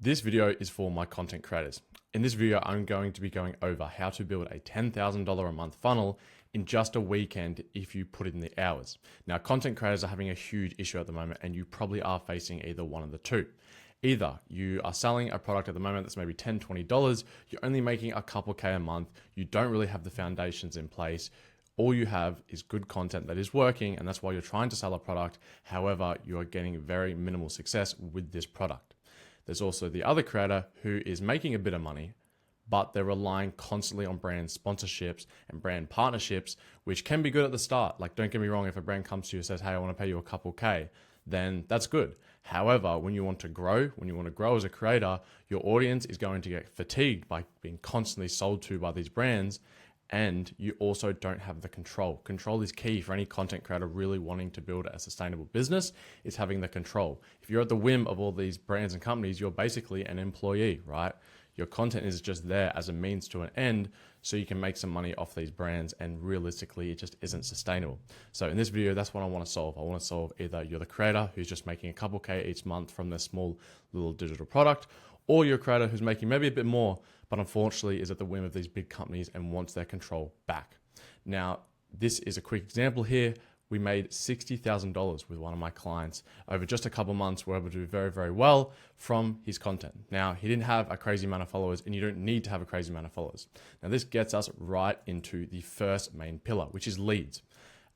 This video is for my content creators. In this video, I'm going to be going over how to build a $10,000 a month funnel in just a weekend if you put in the hours. Now, content creators are having a huge issue at the moment, and you probably are facing either one of the two. Either you are selling a product at the moment that's maybe $10, $20, you're only making a couple K a month, you don't really have the foundations in place, all you have is good content that is working, and that's why you're trying to sell a product. However, you are getting very minimal success with this product. There's also the other creator who is making a bit of money, but they're relying constantly on brand sponsorships and brand partnerships, which can be good at the start. Like, don't get me wrong, if a brand comes to you and says, hey, I want to pay you a couple K, then that's good. However, when you want to grow as a creator, your audience is going to get fatigued by being constantly sold to by these brands, and you also don't have the control. Control is key for any content creator really wanting to build a sustainable business, is having the control. If you're at the whim of all these brands and companies, you're basically an employee, right? Your content is just there as a means to an end so you can make some money off these brands, and realistically, it just isn't sustainable. So in this video, that's what I want to solve. I want to solve either you're the creator who's just making a couple K each month from their small little digital product, or you're a creator who's making maybe a bit more, but unfortunately is at the whim of these big companies and wants their control back. Now, this is a quick example here. We made $60,000 with one of my clients over just a couple months. We're able to do very, very well from his content. Now, he didn't have a crazy amount of followers, and you don't need to have a crazy amount of followers. Now, this gets us right into the first main pillar, which is leads.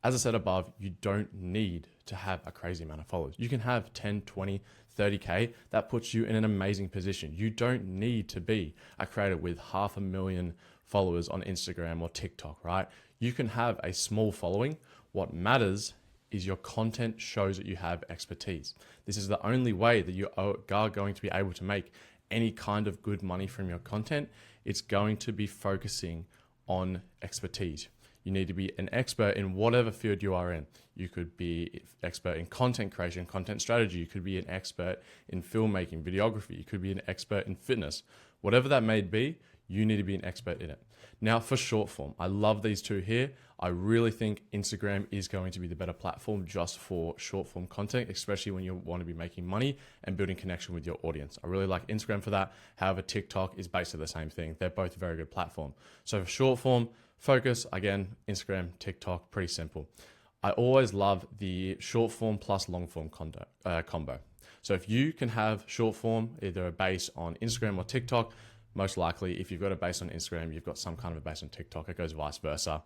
As I said above, you don't need to have a crazy amount of followers. You can have 10, 20, 30K. That puts you in an amazing position. You don't need to be a creator with 500,000 followers on Instagram or TikTok, right? You can have a small following. What matters is your content shows that you have expertise. This is the only way that you are going to be able to make any kind of good money from your content. It's going to be focusing on expertise. You need to be an expert in whatever field you are in. You could be expert in content creation, content strategy. You could be an expert in filmmaking, videography. You could be an expert in fitness. Whatever that may be, you need to be an expert in it. Now, for short form, I love these two here. I really think Instagram is going to be the better platform just for short form content, especially when you want to be making money and building connection with your audience. I really like Instagram for that. However, TikTok is basically the same thing. They're both a very good platform. So for short form, focus, again, Instagram, TikTok, pretty simple. I always love the short form plus long form combo. So if you can have short form, either a base on Instagram or TikTok, most likely if you've got a base on Instagram, you've got some kind of a base on TikTok. It goes vice versa.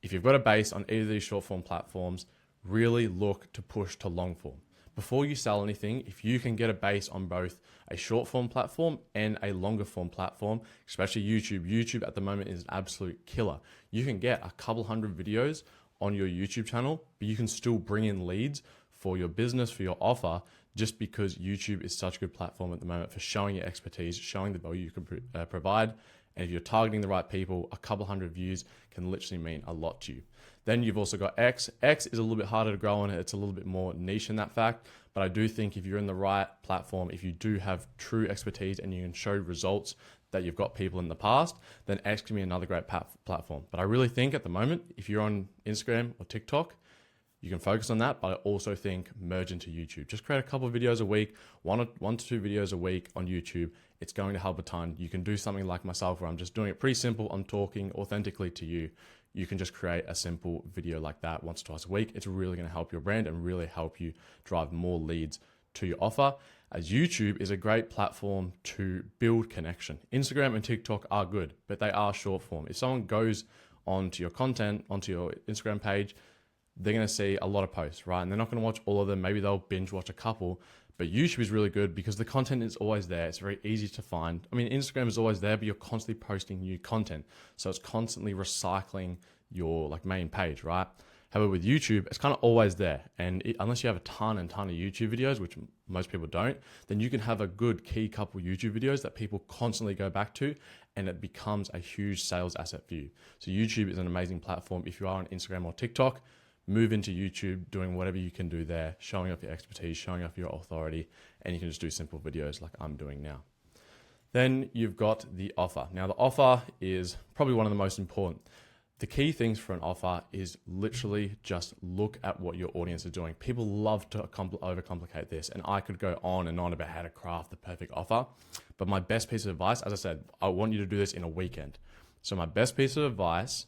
If you've got a base on either of these short form platforms, really look to push to long form. Before you sell anything, if you can get a base on both a short form platform and a longer form platform, especially YouTube. YouTube at the moment is an absolute killer. You can get a couple hundred videos on your YouTube channel, but you can still bring in leads for your business, for your offer, just because YouTube is such a good platform at the moment for showing your expertise, showing the value you can provide. And if you're targeting the right people, a couple hundred views can literally mean a lot to you. Then you've also got X. X is a little bit harder to grow on. It's a little bit more niche in that fact. But I do think if you're in the right platform, if you do have true expertise and you can show results that you've got people in the past, then X can be another great platform. But I really think at the moment, if you're on Instagram or TikTok, you can focus on that, but I also think merge into YouTube. Just create a couple of videos a week, one to two videos a week on YouTube. It's going to help a ton. You can do something like myself where I'm just doing it pretty simple. I'm talking authentically to you. You can just create a simple video like that once or twice a week. It's really going to help your brand and really help you drive more leads to your offer, as YouTube is a great platform to build connection. Instagram and TikTok are good, but they are short form. If someone goes onto your content, onto your Instagram page, they're going to see a lot of posts, right? And they're not going to watch all of them. Maybe they'll binge watch a couple, but YouTube is really good because the content is always there. It's very easy to find. I mean, Instagram is always there, but you're constantly posting new content. So it's constantly recycling your main page, right? However, with YouTube, it's kind of always there. And unless you have a ton of YouTube videos, which most people don't, then you can have a good key couple YouTube videos that people constantly go back to, and it becomes a huge sales asset for you. So YouTube is an amazing platform. If you are on Instagram or TikTok, move into YouTube, doing whatever you can do there, showing off your expertise, showing off your authority, and you can just do simple videos like I'm doing now. Then you've got the offer. Now, the offer is probably one of the most important. The key things for an offer is literally just look at what your audience is doing. People love to overcomplicate this, and I could go on and on about how to craft the perfect offer, But my best piece of advice, as I said, I want you to do this in a weekend. So my best piece of advice,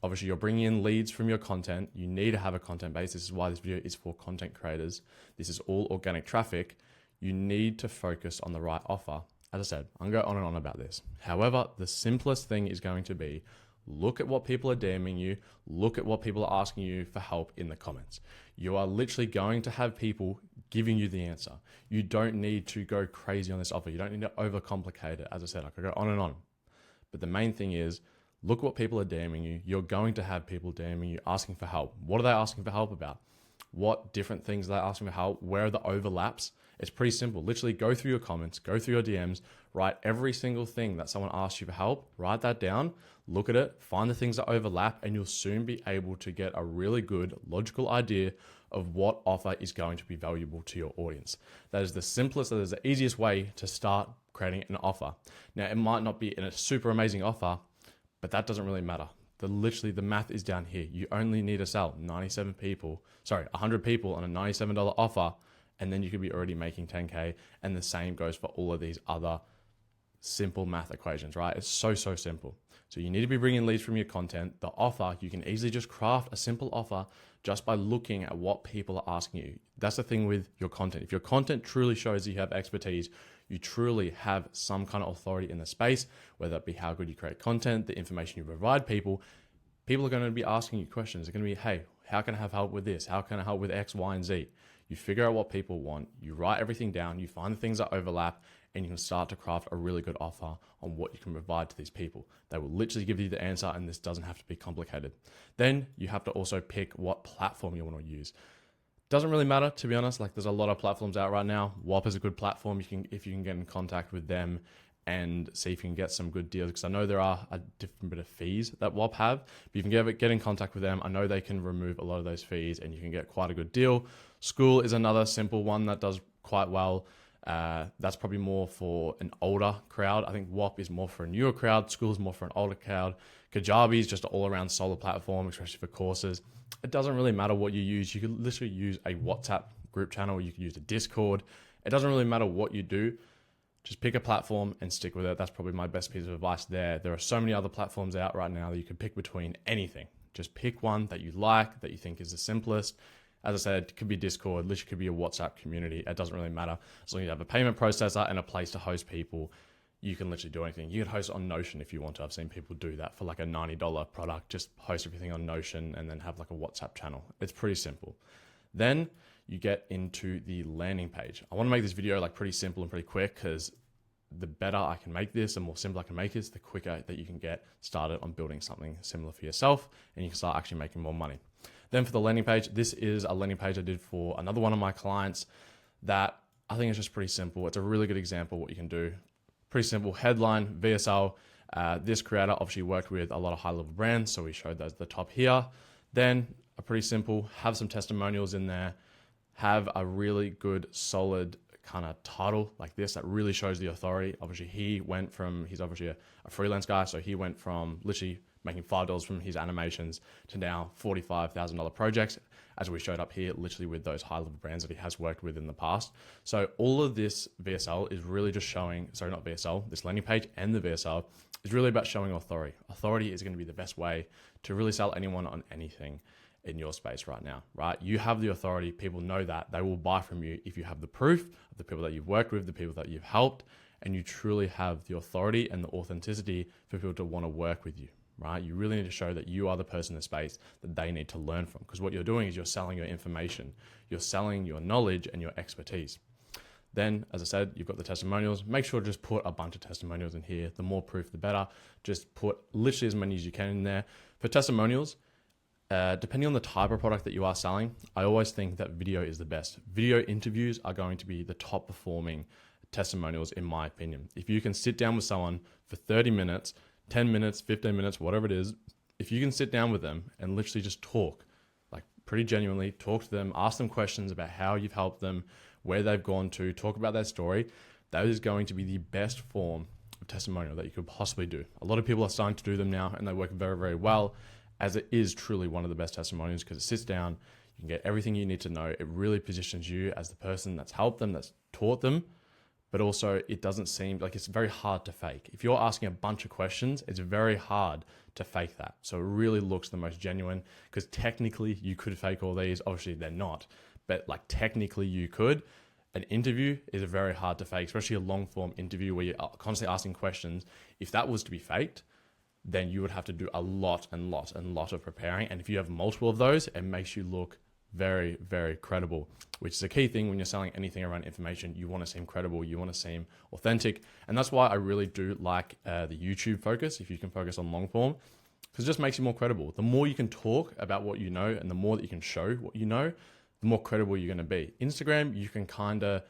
obviously you're bringing in leads from your content. You need to have a content base. This is why this video is for content creators. This is all organic traffic. You need to focus on the right offer. As I said, I'm going to go on and on about this. However, the simplest thing is going to be look at what people are DMing you, look at what people are asking you for help in the comments. You are literally going to have people giving you the answer. You don't need to go crazy on this offer. You don't need to overcomplicate it. As I said, I could go on and on. But the main thing is, look what people are DMing you. You're going to have people DMing you asking for help. What are they asking for help about? What different things are they asking for help? Where are the overlaps? It's pretty simple. Literally go through your comments, go through your DMs, write every single thing that someone asks you for help, write that down, look at it, find the things that overlap, and you'll soon be able to get a really good logical idea of what offer is going to be valuable to your audience. That is the simplest, that is the easiest way to start creating an offer. Now, it might not be in a super amazing offer, but that doesn't really matter. Literally the math is down here. You only need to sell 100 people on a $97 offer, and then you could be already making 10K. And the same goes for all of these other simple math equations, right? It's so simple. So you need to be bringing leads from your content. The offer, you can easily just craft a simple offer just by looking at what people are asking you. That's the thing with your content. If your content truly shows that you have expertise, you truly have some kind of authority in the space, whether it be how good you create content, the information you provide people are going to be asking you questions. They're going to be, hey, how can I have help with this? How can I help with X, Y, and Z? You figure out what people want, you write everything down, you find the things that overlap, and you can start to craft a really good offer on what you can provide to these people. They will literally give you the answer, and this doesn't have to be complicated. Then you have to also pick what platform you want to use. Doesn't really matter, to be honest. Like, there's a lot of platforms out right now. Whop is a good platform. If you can get in contact with them and see if you can get some good deals, because I know there are a different bit of fees that Whop have, but you can get in contact with them. I know they can remove a lot of those fees and you can get quite a good deal. School is another simple one that does quite well. That's probably more for an older crowd. I think Whop is more for a newer crowd. School is more for an older crowd. Kajabi is just an all-around solid platform, especially for courses. It doesn't really matter what you use. You could literally use a WhatsApp group channel. You could use a Discord. It doesn't really matter what you do. Just pick a platform and stick with it. That's probably my best piece of advice there. There are so many other platforms out right now that you can pick between anything. Just pick one that you like, that you think is the simplest. As I said, it could be Discord, literally could be a WhatsApp community. It doesn't really matter. As long as you have a payment processor and a place to host people, you can literally do anything. You can host on Notion if you want to. I've seen people do that for like a $90 product. Just host everything on Notion and then have like a WhatsApp channel. It's pretty simple. Then you get into the landing page. I want to make this video like pretty simple and pretty quick, because the better I can make this, the more simple I can make this, the quicker that you can get started on building something similar for yourself and you can start actually making more money. Then for the landing page, this is a landing page I did for another one of my clients that I think is just pretty simple. It's a really good example of what you can do. Pretty simple headline, VSL. This creator obviously worked with a lot of high level brands, so we showed those at the top here. Then a pretty simple, have some testimonials in there, have a really good solid kind of title like this that really shows the authority. Obviously he's obviously a freelance guy, so he went from literally making $5 from his animations to now $45,000 projects, as we showed up here, literally with those high level brands that he has worked with in the past. So all of this VSL is really just showing, sorry, not VSL, this landing page and the VSL is really about showing authority. Authority is going to be the best way to really sell anyone on anything in your space right now, right? You have the authority. People know that. They will buy from you if you have the proof of the people that you've worked with, the people that you've helped, and you truly have the authority and the authenticity for people to want to work with you, right? You really need to show that you are the person in the space that they need to learn from, because what you're doing is you're selling your information, you're selling your knowledge and your expertise. Then, as I said, you've got the testimonials. Make sure to just put a bunch of testimonials in here. The more proof, the better. Just put literally as many as you can in there. For testimonials, depending on the type of product that you are selling, I always think that video is the best. Video interviews are going to be the top performing testimonials, in my opinion. If you can sit down with someone for 30 minutes, 10 minutes, 15 minutes, whatever it is, if you can sit down with them and literally just talk, like pretty genuinely, talk to them, ask them questions about how you've helped them, where they've gone to, talk about their story, that is going to be the best form of testimonial that you could possibly do. A lot of people are starting to do them now and they work very, very well, as it is truly one of the best testimonials because it sits down, you can get everything you need to know. It really positions you as the person that's helped them, that's taught them, but also it doesn't seem like it's very hard to fake. If you're asking a bunch of questions, it's very hard to fake that. So it really looks the most genuine, because technically you could fake all these. Obviously they're not, but like technically you could. An interview is very hard to fake, especially a long form interview where you're constantly asking questions. If that was to be faked, then you would have to do a lot of preparing. And if you have multiple of those, it makes you look very, very credible, which is a key thing when you're selling anything around information. You want to seem credible, you want to seem authentic. And that's why I really do like the YouTube focus, if you can focus on long form, because it just makes you more credible. The more you can talk about what you know and the more that you can show what you know, the more credible you're going to be. Instagram, you can kind of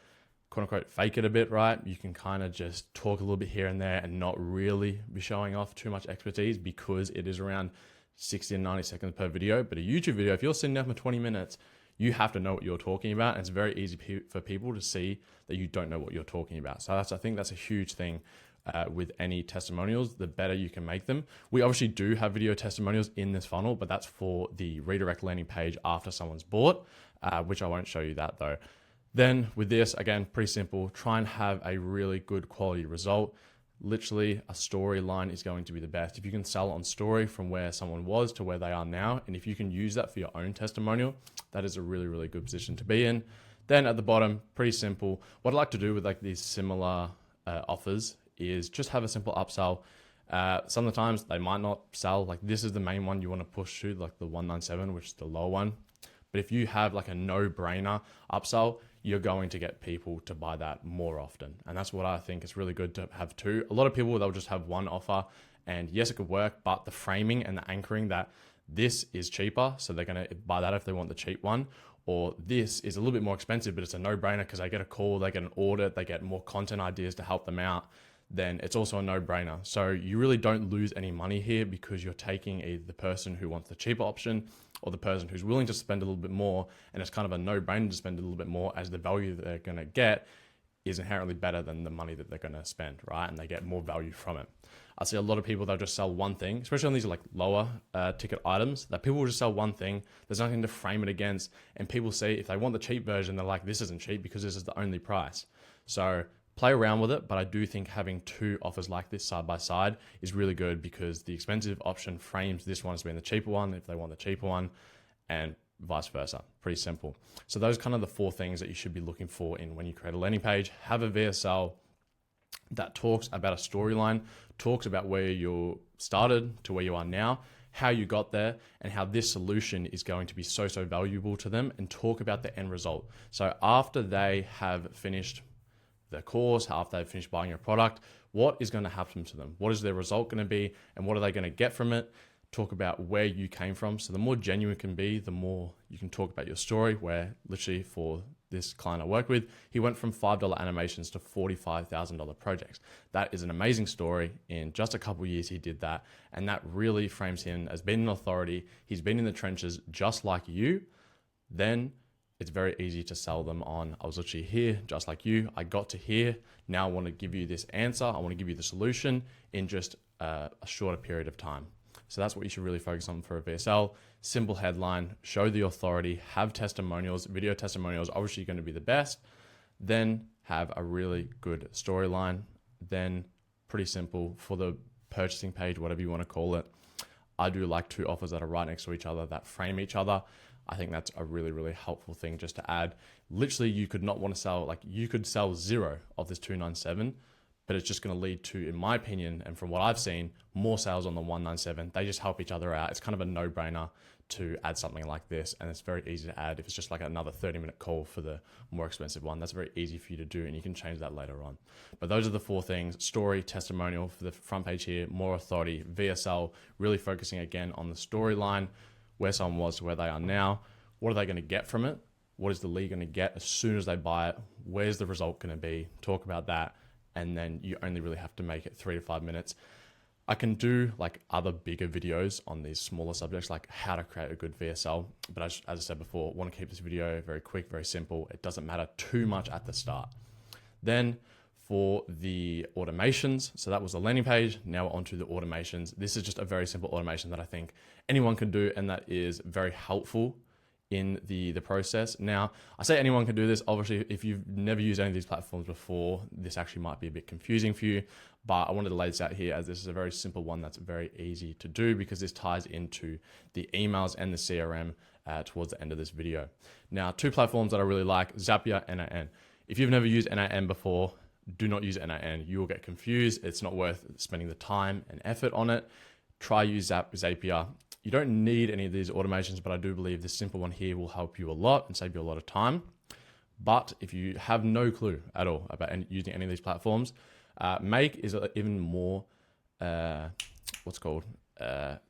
quote unquote fake it a bit, right? You can kind of just talk a little bit here and there and not really be showing off too much expertise, because it is around 60 and 90 seconds per video. But a YouTube video, if you're sitting down for 20 minutes, you have to know what you're talking about. And it's very easy for people to see that you don't know what you're talking about. So I think that's a huge thing with any testimonials. The better you can make them. We obviously do have video testimonials in this funnel, but that's for the redirect landing page after someone's bought, which I won't show you that though. Then with this, again, pretty simple, try and have a really good quality result. Literally a storyline is going to be the best. If you can sell on story from where someone was to where they are now, and if you can use that for your own testimonial, that is a really, really good position to be in. Then at the bottom, pretty simple. What I like to do with like these similar offers is just have a simple upsell. Sometimes they might not sell. Like this is the main one you want to push to, like the 197, which is the low one. But if you have like a no-brainer upsell, you're going to get people to buy that more often. And that's what I think is really good to have too. A lot of people, they'll just have one offer, and yes, it could work, but the framing and the anchoring that this is cheaper, so they're going to buy that if they want the cheap one, or this is a little bit more expensive, but it's a no-brainer because they get a call, they get an audit, they get more content ideas to help them out, then it's also a no-brainer. So you really don't lose any money here, because you're taking either the person who wants the cheaper option or the person who's willing to spend a little bit more, and it's kind of a no-brainer to spend a little bit more, as the value that they're going to get is inherently better than the money that they're going to spend, right? And they get more value from it. I see a lot of people, they'll just sell one thing, especially on these like lower ticket items, that people will just sell one thing. There's nothing to frame it against. And people see, if they want the cheap version, they're like, this isn't cheap because this is the only price. So play around with it, but I do think having two offers like this side by side is really good, because the expensive option frames this one as being the cheaper one if they want the cheaper one, and vice versa. Pretty simple. So those are kind of the four things that you should be looking for in when you create a landing page. Have a VSL that talks about a storyline, talks about where you started to where you are now, how you got there, and how this solution is going to be so valuable to them, and talk about the end result. So after they have finished the course, after they've finished buying your product, what is going to happen to them? What is their result going to be? And what are they going to get from it? Talk about where you came from. So the more genuine it can be, the more you can talk about your story, where literally for this client I worked with, he went from $5 animations to $45,000 projects. That is an amazing story. In just a couple of years, he did that. And that really frames him as being an authority. He's been in the trenches just like you. Then it's very easy to sell them on, I was literally here just like you. I got to here. Now I want to give you this answer. I want to give you the solution in just a shorter period of time. So that's what you should really focus on for a VSL. Simple headline, show the authority, have testimonials. Video testimonials obviously going to be the best. Then have a really good storyline. Then pretty simple for the purchasing page, whatever you want to call it. I do like two offers that are right next to each other that frame each other. I think that's a really, really helpful thing just to add. Literally, you could not want to sell, like you could sell 0 of this 297, but it's just going to lead to, in my opinion, and from what I've seen, more sales on the 197. They just help each other out. It's kind of a no-brainer to add something like this, and it's very easy to add. If it's just like another 30-minute call for the more expensive one, that's very easy for you to do, and you can change that later on. But those are the four things: story, testimonial for the front page here, more authority, VSL, really focusing again on the storyline, where someone was to where they are now. What are they going to get from it? What is the lead going to get as soon as they buy it? Where's the result going to be? Talk about that. And then you only really have to make it 3 to 5 minutes. I can do like other bigger videos on these smaller subjects, like how to create a good VSL. But as I said before, I want to keep this video very quick, very simple. It doesn't matter too much at the start. Then for the automations, so that was the landing page. Now we're onto the automations. This is just a very simple automation that I think anyone can do, and that is very helpful in the process. Now, I say anyone can do this. Obviously, if you've never used any of these platforms before, this actually might be a bit confusing for you, but I wanted to lay this out here as this is a very simple one that's very easy to do because this ties into the emails and the CRM towards the end of this video. Now, two platforms that I really like, Zapier, NAN. If you've never used NAN before, do not use NAN. You will get confused. It's not worth spending the time and effort on it. Try use Zapier. You don't need any of these automations, but I do believe this simple one here will help you a lot and save you a lot of time. But if you have no clue at all about using any of these platforms, Make is even more, a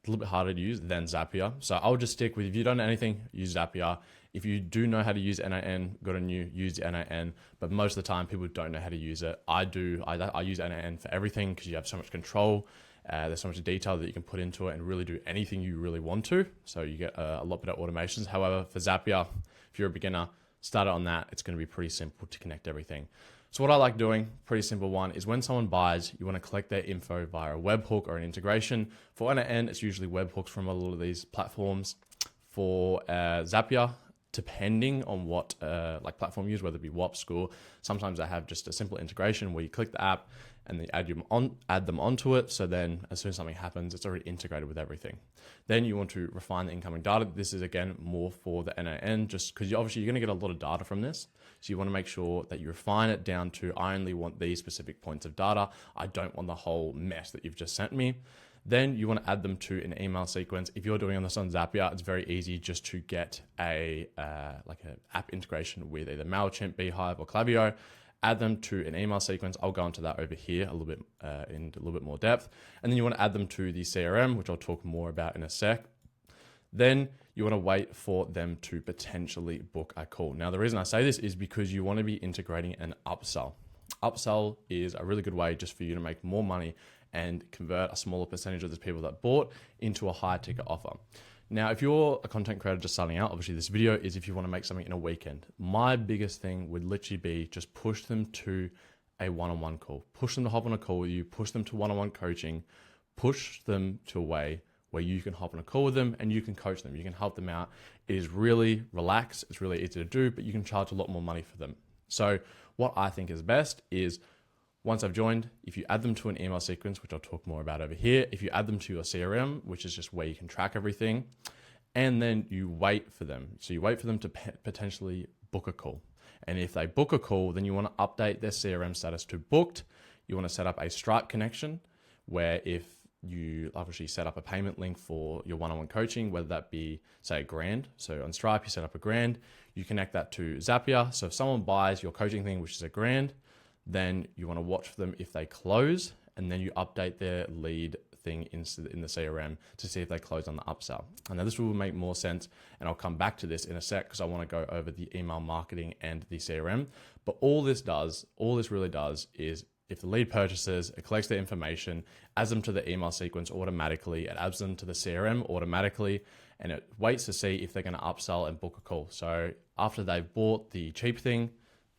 little bit harder to use than Zapier. So I'll just stick with, if you don't know anything, use Zapier. If you do know how to use NAN, got a new, use NAN. But most of the time, people don't know how to use it. I do. I use NAN for everything because you have so much control. There's so much detail that you can put into it and really do anything you really want to. So you get a lot better automations. However, for Zapier, if you're a beginner, start it on that. It's going to be pretty simple to connect everything. So what I like doing, pretty simple one, is when someone buys, you want to collect their info via a webhook or an integration. For NAN, it's usually webhooks from a lot of these platforms. For Zapier, depending on what like platform you use, whether it be WOP, School, sometimes they have just a simple integration where you click the app and they add them onto it. So then as soon as something happens, it's already integrated with everything. Then you want to refine the incoming data. This is again more for the NAN, just because obviously you're going to get a lot of data from this. So you want to make sure that you refine it down to, I only want these specific points of data. I don't want the whole mess that you've just sent me. Then you want to add them to an email sequence. If you're doing this on Zapier, it's very easy just to get like an app integration with either MailChimp, Beehive, or Klaviyo. Add them to an email sequence. I'll go into that over here a little bit in a little bit more depth. And then you want to add them to the CRM, which I'll talk more about in a sec. Then you want to wait for them to potentially book a call. Now, the reason I say this is because you want to be integrating an upsell. Upsell is a really good way just for you to make more money and convert a smaller percentage of the people that bought into a higher ticket offer. Now, if you're a content creator just starting out, obviously this video is if you want to make something in a weekend. My biggest thing would literally be just push them to a one-on-one call. Push them to hop on a call with you, push them to one-on-one coaching, push them to a way where you can hop on a call with them and you can coach them. You can help them out. It is really relaxed. It's really easy to do, but you can charge a lot more money for them. So what I think is best is once I've joined, if you add them to an email sequence, which I'll talk more about over here, if you add them to your CRM, which is just where you can track everything, and then you wait for them. So you wait for them to potentially book a call. And if they book a call, then you want to update their CRM status to booked. You want to set up a Stripe connection where if you obviously set up a payment link for your one-on-one coaching, whether that be, say, $1,000. So on Stripe, you set up $1,000, you connect that to Zapier. So if someone buys your coaching thing, which is $1,000, then you want to watch for them if they close, and then you update their lead thing in the CRM to see if they close on the upsell. And now this will make more sense, and I'll come back to this in a sec because I want to go over the email marketing and the CRM. But all this really does is if the lead purchases, it collects their information, adds them to the email sequence automatically, it adds them to the CRM automatically, and it waits to see if they're going to upsell and book a call. So after they've bought the cheap thing,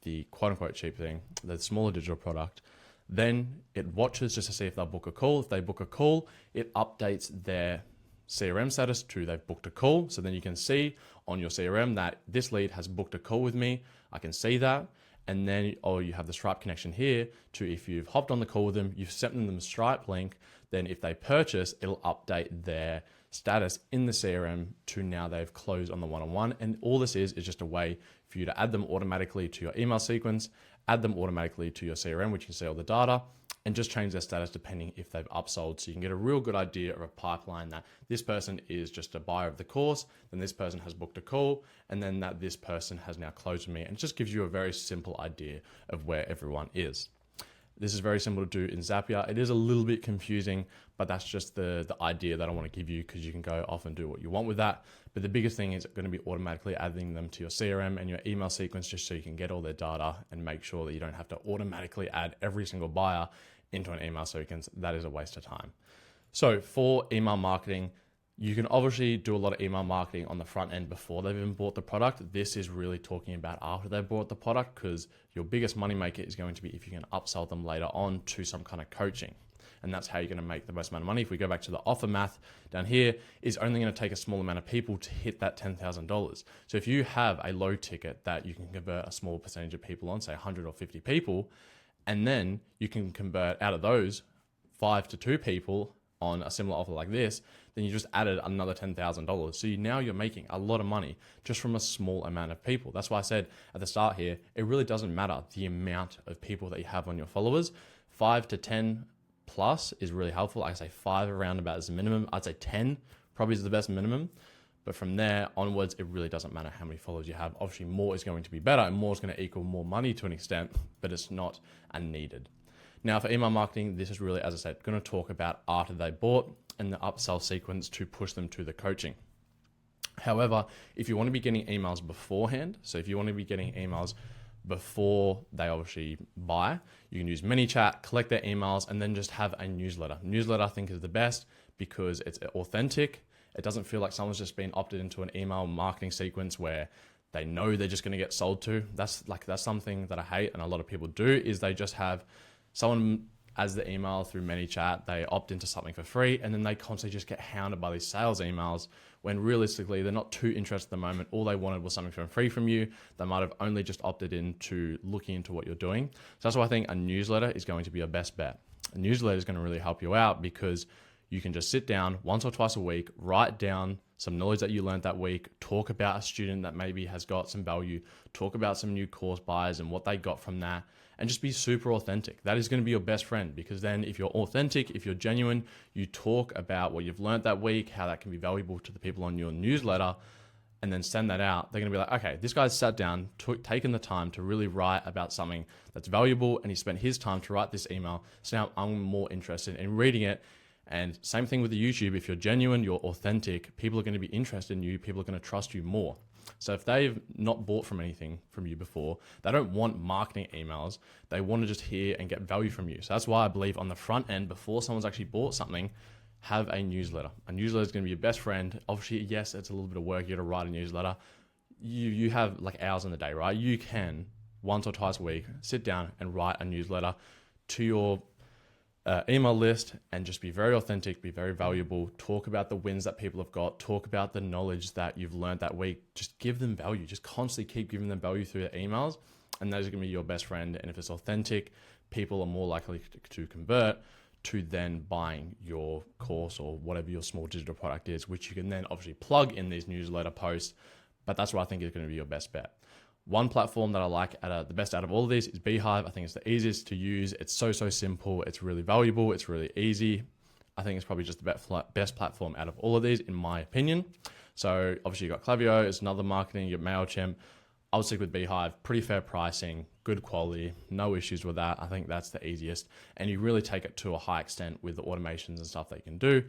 the quote unquote cheap thing, the smaller digital product, then it watches just to see if they'll book a call. If they book a call, it updates their CRM status to they've booked a call. So then you can see on your CRM that this lead has booked a call with me. I can see that. And then, you have the Stripe connection here to if you've hopped on the call with them, you've sent them the Stripe link, then if they purchase, it'll update their status in the CRM to now they've closed on the one-on-one. And all this is just a way for you to add them automatically to your email sequence, add them automatically to your CRM, which you can see all the data, and just change their status depending if they've upsold. So you can get a real good idea of a pipeline that this person is just a buyer of the course, then this person has booked a call, and then that this person has now closed with me. And it just gives you a very simple idea of where everyone is. This is very simple to do in Zapier. It is a little bit confusing, but that's just the idea that I want to give you because you can go off and do what you want with that. But the biggest thing is going to be automatically adding them to your CRM and your email sequence just so you can get all their data and make sure that you don't have to automatically add every single buyer into an email sequence. That is a waste of time. So for email marketing, you can obviously do a lot of email marketing on the front end before they've even bought the product. This is really talking about after they've bought the product because your biggest moneymaker is going to be if you can upsell them later on to some kind of coaching. and that's how you're going to make the most amount of money. If we go back to the offer math down here, is only going to take a small amount of people to hit that $10,000. So if you have a low ticket that you can convert a small percentage of people on, say 100 or 50 people, and then you can convert out of those 5 to 2 people on a similar offer like this, then you just added another $10,000. So now you're making a lot of money just from a small amount of people. That's why I said at the start here, it really doesn't matter the amount of people that you have on your followers. 5 to 10 plus is really helpful. I say 5 around about as a minimum. I'd say 10 probably is the best minimum. But from there onwards, it really doesn't matter how many followers you have. Obviously, more is going to be better and more is going to equal more money to an extent, but it's not unneeded. Now for email marketing, this is really, as I said, going to talk about after they bought and the upsell sequence to push them to the coaching. However, if you want to be getting emails beforehand, so if you want to be getting emails before they obviously buy, you can use ManyChat, collect their emails, and then just have a newsletter. Newsletter I think is the best because it's authentic. It doesn't feel like someone's just been opted into an email marketing sequence where they know they're just going to get sold to. That's something that I hate, and a lot of people do, is they just have someone as the email through ManyChat, they opt into something for free, and then they constantly just get hounded by these sales emails when realistically they're not too interested at the moment. All they wanted was something for free from you. They might have only just opted into looking into what you're doing. So that's why I think a newsletter is going to be your best bet. A newsletter is going to really help you out because you can just sit down once or twice a week, write down some knowledge that you learned that week, talk about a student that maybe has got some value, talk about some new course buyers and what they got from that, and just be super authentic. That is going to be your best friend, because then if you're authentic, if you're genuine, you talk about what you've learned that week, how that can be valuable to the people on your newsletter, and then send that out. They're going to be like, okay, this guy's sat down, taken the time to really write about something that's valuable, and he spent his time to write this email. So now I'm more interested in reading it. And same thing with the YouTube. If you're genuine, you're authentic, people are going to be interested in you. People are going to trust you more. So if they've not bought from anything from you before, they don't want marketing emails. They want to just hear and get value from you. So that's why I believe on the front end, before someone's actually bought something, have a newsletter. A newsletter is going to be your best friend. Obviously, yes, it's a little bit of work. You got to write a newsletter. You have like hours in the day, right? You can once or twice a week sit down and write a newsletter to your email list and just be very authentic, be very valuable, talk about the wins that people have got, talk about the knowledge that you've learned that week. Just give them value. Just constantly keep giving them value through their emails, and those are going to be your best friend. And if it's authentic, people are more likely to convert to then buying your course or whatever your small digital product is, which you can then obviously plug in these newsletter posts. But that's what I think is going to be your best bet. One platform that I like the best out of all of these is Beehive. I think it's the easiest to use. It's so simple. It's really valuable. It's really easy. I think it's probably just the best platform out of all of these, in my opinion. So obviously you got Klaviyo, it's another marketing, you got MailChimp. I would stick with Beehive. Pretty fair pricing, good quality, no issues with that. I think that's the easiest. And you really take it to a high extent with the automations and stuff that you can do.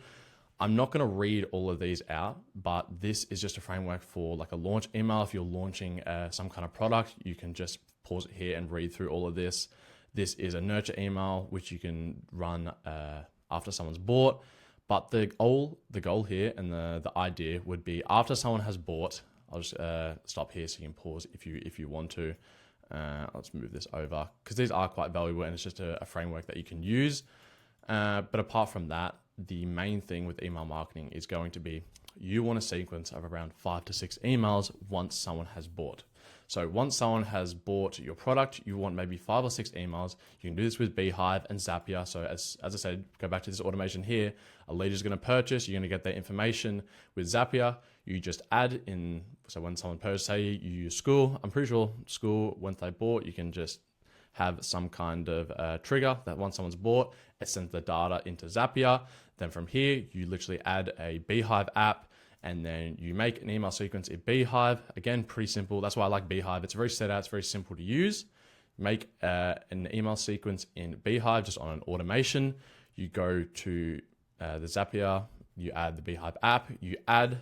I'm not going to read all of these out, but this is just a framework for like a launch email. If you're launching some kind of product, you can just pause it here and read through all of this. This is a nurture email, which you can run after someone's bought. But the goal here and the idea would be after someone has bought. I'll just stop here so you can pause if you want to. Let's move this over because these are quite valuable and it's just a framework that you can use. But apart from that, the main thing with email marketing is going to be you want a sequence of around 5 to 6 emails once someone has bought. So once someone has bought your product, you want maybe 5 or 6 emails. You can do this with Beehive and Zapier. So as I said, go back to this automation here. A lead is going to purchase. You're going to get their information. With Zapier, you just add in. So when someone purchases, say you use School. I'm pretty sure School, once they bought, you can just have some kind of trigger that once someone's bought, it sends the data into Zapier. Then from here, you literally add a Beehive app and then you make an email sequence in Beehive. Again, pretty simple. That's why I like Beehive. It's very set out. It's very simple to use. Make an email sequence in Beehive just on an automation. You go to the Zapier, you add the Beehive app, you add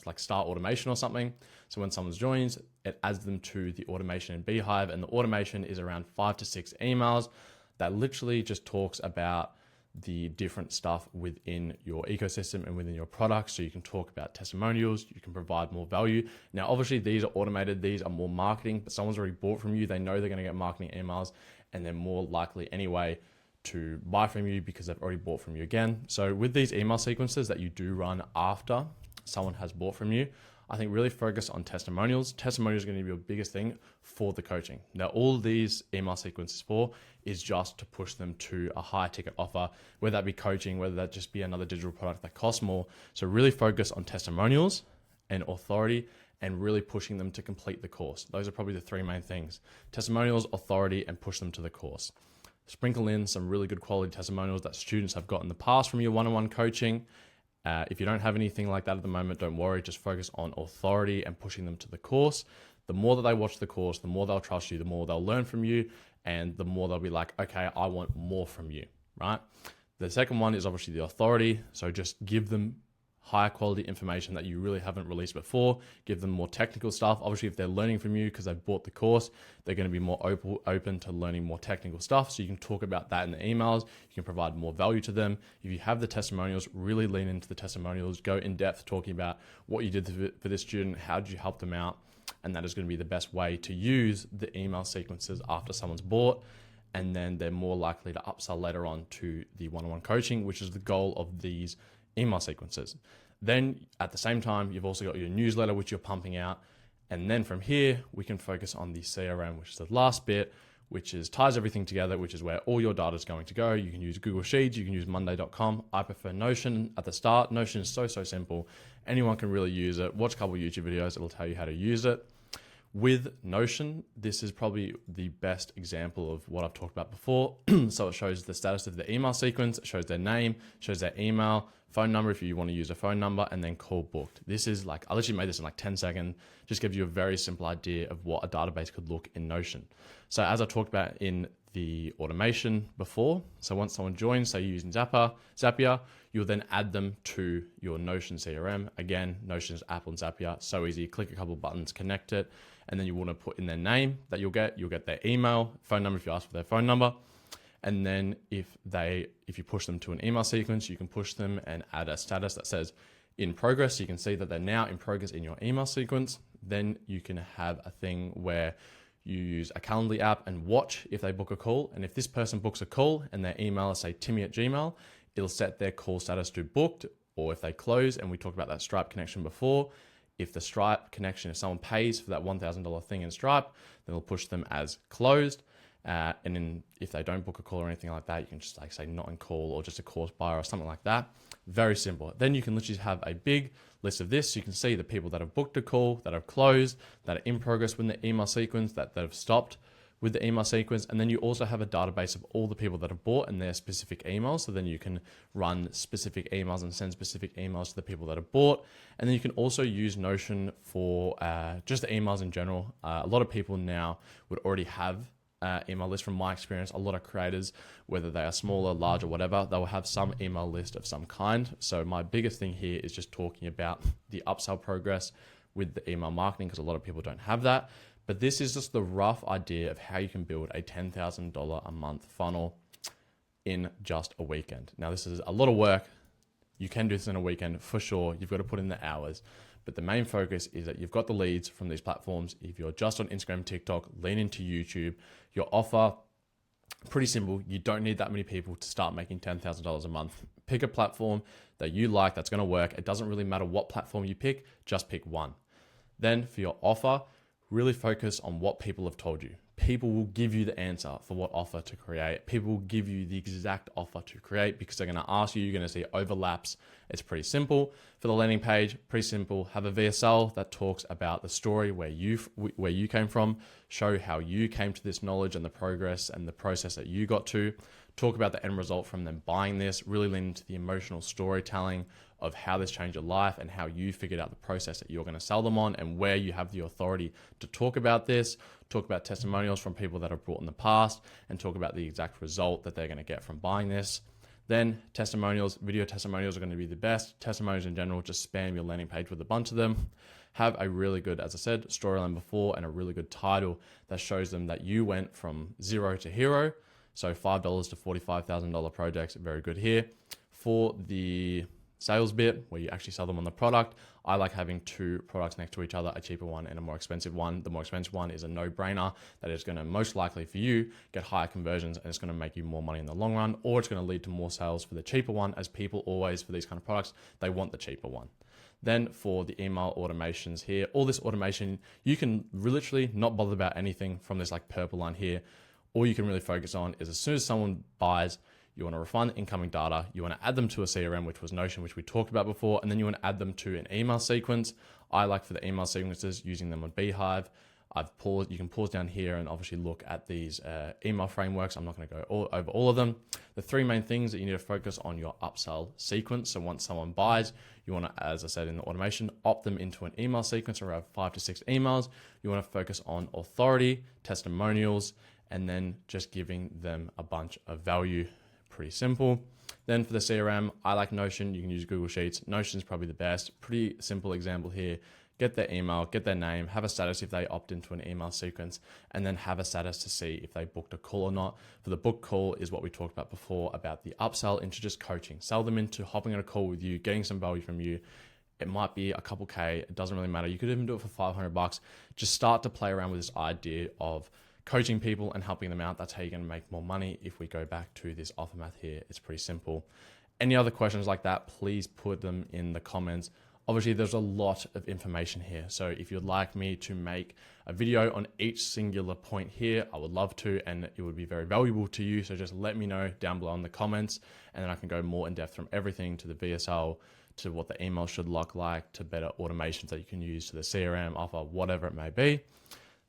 like start automation or something. So when someone joins, it adds them to the automation in Beehive, and the automation is around 5 to 6 emails that literally just talks about the different stuff within your ecosystem and within your product. So you can talk about testimonials, you can provide more value. Now, obviously these are automated, these are more marketing, but someone's already bought from you. They know they're going to get marketing emails and they're more likely anyway to buy from you because they've already bought from you again. So with these email sequences that you do run after someone has bought from you, I think really focus on testimonials. Testimonials are going to be your biggest thing for the coaching. Now, all these email sequences for is just to push them to a high ticket offer, whether that be coaching, whether that just be another digital product that costs more. So really focus on testimonials and authority and really pushing them to complete the course. Those are probably the three main things: testimonials, authority, and push them to the course. Sprinkle in some really good quality testimonials that students have got in the past from your one-on-one coaching. If you don't have anything like that at the moment, don't worry, just focus on authority and pushing them to the course. The more that they watch the course, the more they'll trust you, the more they'll learn from you, and the more they'll be like, okay, I want more from you, right? The second one is obviously the authority. So just give them higher quality information that you really haven't released before. Give them more technical stuff. Obviously, if they're learning from you because they've bought the course, they're going to be more open to learning more technical stuff. So you can talk about that in the emails. You can provide more value to them. If you have the testimonials, really lean into the testimonials. Go in depth talking about what you did for this student. How did you help them out? And that is going to be the best way to use the email sequences after someone's bought. And then they're more likely to upsell later on to the one-on-one coaching, which is the goal of these email sequences. Then at the same time, you've also got your newsletter, which you're pumping out. And then from here, we can focus on the CRM, which is the last bit, which is ties everything together, which is where all your data is going to go. You can use Google Sheets, you can use Monday.com. I prefer Notion at the start. Notion is so simple. Anyone can really use it. Watch a couple of YouTube videos. It'll tell you how to use it. With Notion, this is probably the best example of what I've talked about before. So it shows the status of the email sequence, it shows their name, shows their email, phone number if you want to use a phone number, and then call booked. This is like, I literally made this in like 10 seconds, just gives you a very simple idea of what a database could look in Notion. So as I talked about in the automation before, so once someone joins, say you're using Zapier, you'll then add them to your Notion CRM. Again, Notion's Apple and Zapier, so easy. Click a couple of buttons, connect it, and then you want to put in their name that you'll get their email, phone number if you ask for their phone number. And then if you push them to an email sequence, you can push them and add a status that says in progress. You can see that they're now in progress in your email sequence. Then you can have a thing where you use a Calendly app and watch if they book a call. And if this person books a call and their email is say Timmy@gmail, it'll set their call status to booked. Or if they close, and we talked about that Stripe connection before, if the Stripe connection, if someone pays for that $1,000 thing in Stripe, then it'll push them as closed. And then if they don't book a call or anything like that, you can just like say not in call or just a course buyer or something like that. Very simple. Then you can literally have a big list of this. So you can see the people that have booked a call, that have closed, that are in progress with the email sequence, that have stopped with the email sequence. And then you also have a database of all the people that have bought and their specific emails. So then you can run specific emails and send specific emails to the people that have bought. And then you can also use Notion for just the emails in general. A lot of people now would already have email list. From my experience, a lot of creators, whether they are small or large or whatever, they will have some email list of some kind. So my biggest thing here is just talking about the upsell progress with the email marketing, because a lot of people don't have that. But this is just the rough idea of how you can build a $10,000 a month funnel in just a weekend. Now, this is a lot of work. You can do this in a weekend for sure. You've got to put in the hours. But the main focus is that you've got the leads from these platforms. If you're just on Instagram, TikTok, lean into YouTube. Your offer, pretty simple. You don't need that many people to start making $10,000 a month. Pick a platform that you like, that's going to work. It doesn't really matter what platform you pick, just pick one. Then for your offer, really focus on what people have told you. People will give you the answer for what offer to create. People will give you the exact offer to create because they're going to ask you, you're going to see overlaps. It's pretty simple. For the landing page, pretty simple. Have a VSL that talks about the story where you came from, show how you came to this knowledge and the progress and the process that you got to. Talk about the end result from them buying this, really lean into the emotional storytelling of how this changed your life and how you figured out the process that you're going to sell them on and where you have the authority to talk about this. Talk about testimonials from people that have bought in the past and talk about the exact result that they're going to get from buying this. Then testimonials, video testimonials are going to be the best. Testimonials in general, just spam your landing page with a bunch of them. Have a really good, as I said, storyline before and a really good title that shows them that you went from zero to hero. So $5 to $45,000 projects, very good here. For the sales bit where you actually sell them on the product. I like having two products next to each other, a cheaper one and a more expensive one. The more expensive one is a no-brainer that is going to most likely for you get higher conversions and it's going to make you more money in the long run, or it's going to lead to more sales for the cheaper one, as people always, for these kind of products, they want the cheaper one. Then for the email automations here, all this automation, you can literally not bother about anything from this like purple line here. All you can really focus on is as soon as someone buys, you want to refine the incoming data, you want to add them to a CRM, which was Notion, which we talked about before, and then you want to add them to an email sequence. I like for the email sequences using them on Beehive. You can pause down here and obviously look at these email frameworks. I'm not going to go over all of them. The three main things that you need to focus on your upsell sequence. So once someone buys, you want to, as I said in the automation, opt them into an email sequence around 5 to 6 emails. You want to focus on authority, testimonials, and then just giving them a bunch of value. Pretty simple. Then for the CRM, I like Notion. You can use Google Sheets. Notion is probably the best. Pretty simple example here. Get their email, get their name, have a status if they opt into an email sequence, and then have a status to see if they booked a call or not. For the book call is what we talked about before about the upsell into just coaching. Sell them into hopping on a call with you, getting some value from you. It might be a couple K. It doesn't really matter. You could even do it for $500. Just start to play around with this idea of coaching people and helping them out. That's how you're going to make more money. If we go back to this offer math here, it's pretty simple. Any other questions like that, please put them in the comments. Obviously, there's a lot of information here. So if you'd like me to make a video on each singular point here, I would love to, and it would be very valuable to you. So just let me know down below in the comments, and then I can go more in depth from everything to the VSL, to what the email should look like, to better automations that you can use to the CRM offer, whatever it may be.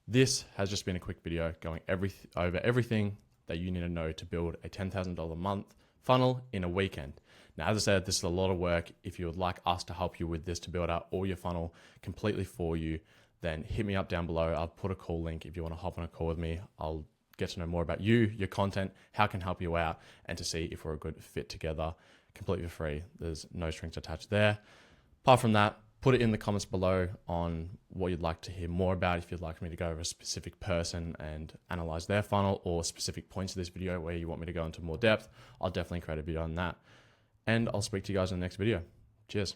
This has just been a quick video going over everything that you need to know to build a $10,000 a month funnel in a weekend. Now, as I said, this is a lot of work. If you would like us to help you with this to build out all your funnel completely for you, then hit me up down below. I'll put a call link if you want to hop on a call with me. I'll get to know more about you, your content, how I can help you out, and to see if we're a good fit together, completely free. There's no strings attached there. Apart from that, put it in the comments below on what you'd like to hear more about. If you'd like me to go over a specific person and analyze their funnel, or specific points of this video where you want me to go into more depth, I'll definitely create a video on that. And I'll speak to you guys in the next video. Cheers.